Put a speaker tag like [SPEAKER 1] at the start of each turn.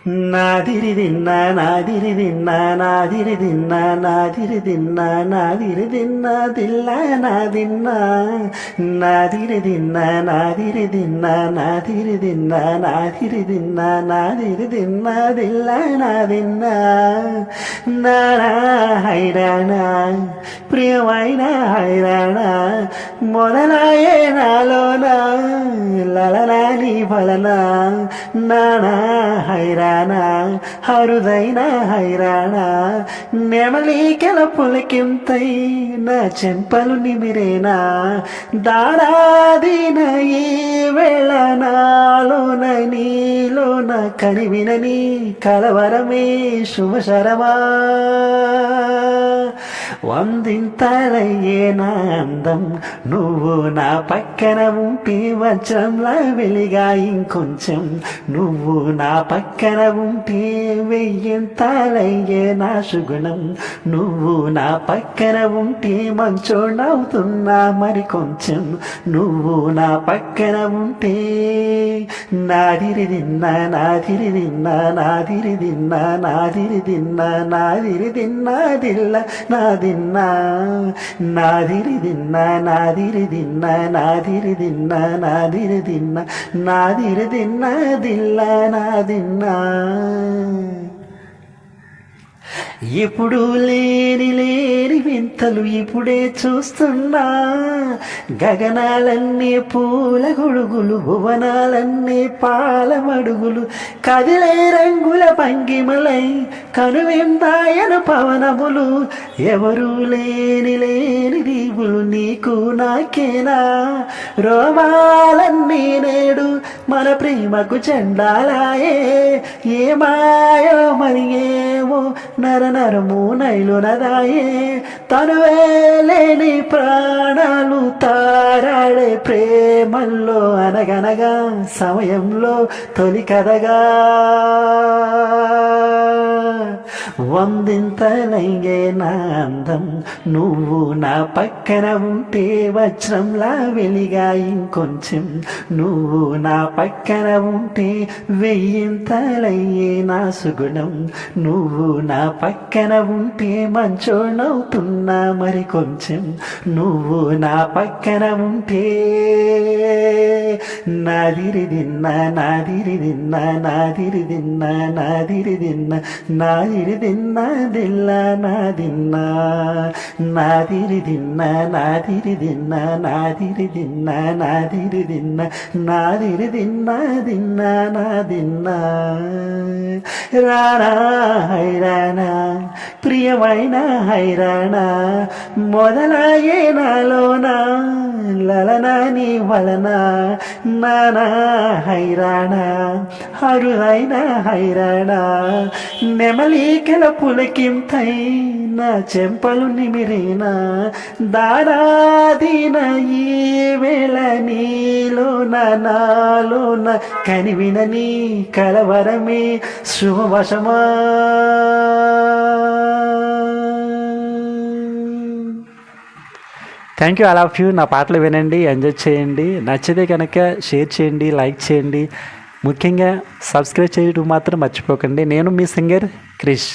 [SPEAKER 1] నాదిరిదిన్న నాదిరిదిన్న నాదిరిదిన్న నాదిరిదిన్న నాదిరిదిన్న దిల్ల నాదిన్న నాదిరిదిన్న నాదిరిదిన్న నాదిరిదిన్న నాదిరిదిన్న నాదిరిదిన్న దిల్ల నాదిన్న నానా హైరాణ ప్రియమైన హైరాణ మొదలాయే నాలోన లలనాని ఫలన నానా హైరాణ హరుదైన హైరాణ నెమలికల పులకింతై నా చెంపలు నిమిరేనా దాడాదిన ఈ వేళ నాలోన నీలోన కనివినని కలవరమే శుభశరమా వందింతలయ్యే నా అందం నువ్వు నా పక్కన ఉంటే వజ్రంలా వెలిగా ఇంకొంచెం నువ్వు నా పక్కన ఉంటే వెయ్యింతలయ్యే నా సుగుణం నువ్వు నా పక్కన ఉంటే మంచోడవుతున్నా మరి కొంచెం నువ్వు నా పక్కన ఉంటే నాదిరిదిన్న నాదిరిదిన్న నాదిరిదిన్న నాదిరిదిన్న నాదిరిదిన్న దిల్ల నాదిన్న నాదిరిదిన్న నాదిరిదిన్న నాదిరిదిన్న నాదిరిదిన్న నాదిరిదిన్న దిల్ల నాదిన్న ఇప్పుడు లేని లేని వింతలు ఇప్పుడే చూస్తున్నా గగనాలన్నీ పూల గొడుగులు భువనాలన్నీ పాలమడుగులు కదిలే రంగుల పంగిమలై కనువిందాయను పవనములు ఎవరు లేని లేని దీవులు నీకు నాకేనా రోమాలన్నీ నేడు మన ప్రేమకు చెండాలాయే ఏ మాయో మరి ఏమో నరనరము నైలునదాయే తనువేలేని ప్రాణాలు తారాడే ప్రేమల్లో అనగనగా సమయంలో తొలి కథగా వందింతలయ్యే నా అందం నువ్వు నా పక్కన ఉంటే వజ్రంలా వెలిగా ఇంకొంచెం నువ్వు నా పక్కన ఉంటే వెయ్యింతలయ్యే నా సుగుణం నువ్వు నా పక్కన ఉంటే మంచోడవుతున్నా మరి కొంచెం నువ్వు నా పక్కన ఉంటే నాదిరిదిన్న నాదిరిదిన్న నాదిరిదిన్న నాదిరిదిన్న నాదిరిదిన్న దిల్ల నాదిన్న నాదిరిదిన్న నాదిరిదిన్న నాదిరిదిన్న నాదిరిదిన్న నాదిరిదిన్న దిన్న నాదిన్న రారా హైరాణ ప్రియమైన హైరాణ మొదలాయే నాలోన లలనాని వలన నానా హైరాణ హరుదైన హైరాణ నెమలికల పులకింతై నా చెంపలు నిమిరేనా దాదాదిన ఈ వేళ నీలోన నాలోన కనివినని కలవరమే శుభవశమా thank you all of you. నా పాటలు వినండి, ఎంజాయ్ చేయండి. నచ్చితే కనుక షేర్ చేయండి, లైక్ చేయండి. ముఖ్యంగా సబ్స్క్రైబ్ చేయడం మాత్రం మర్చిపోకండి. నేను మీ సింగర్ క్రిష్.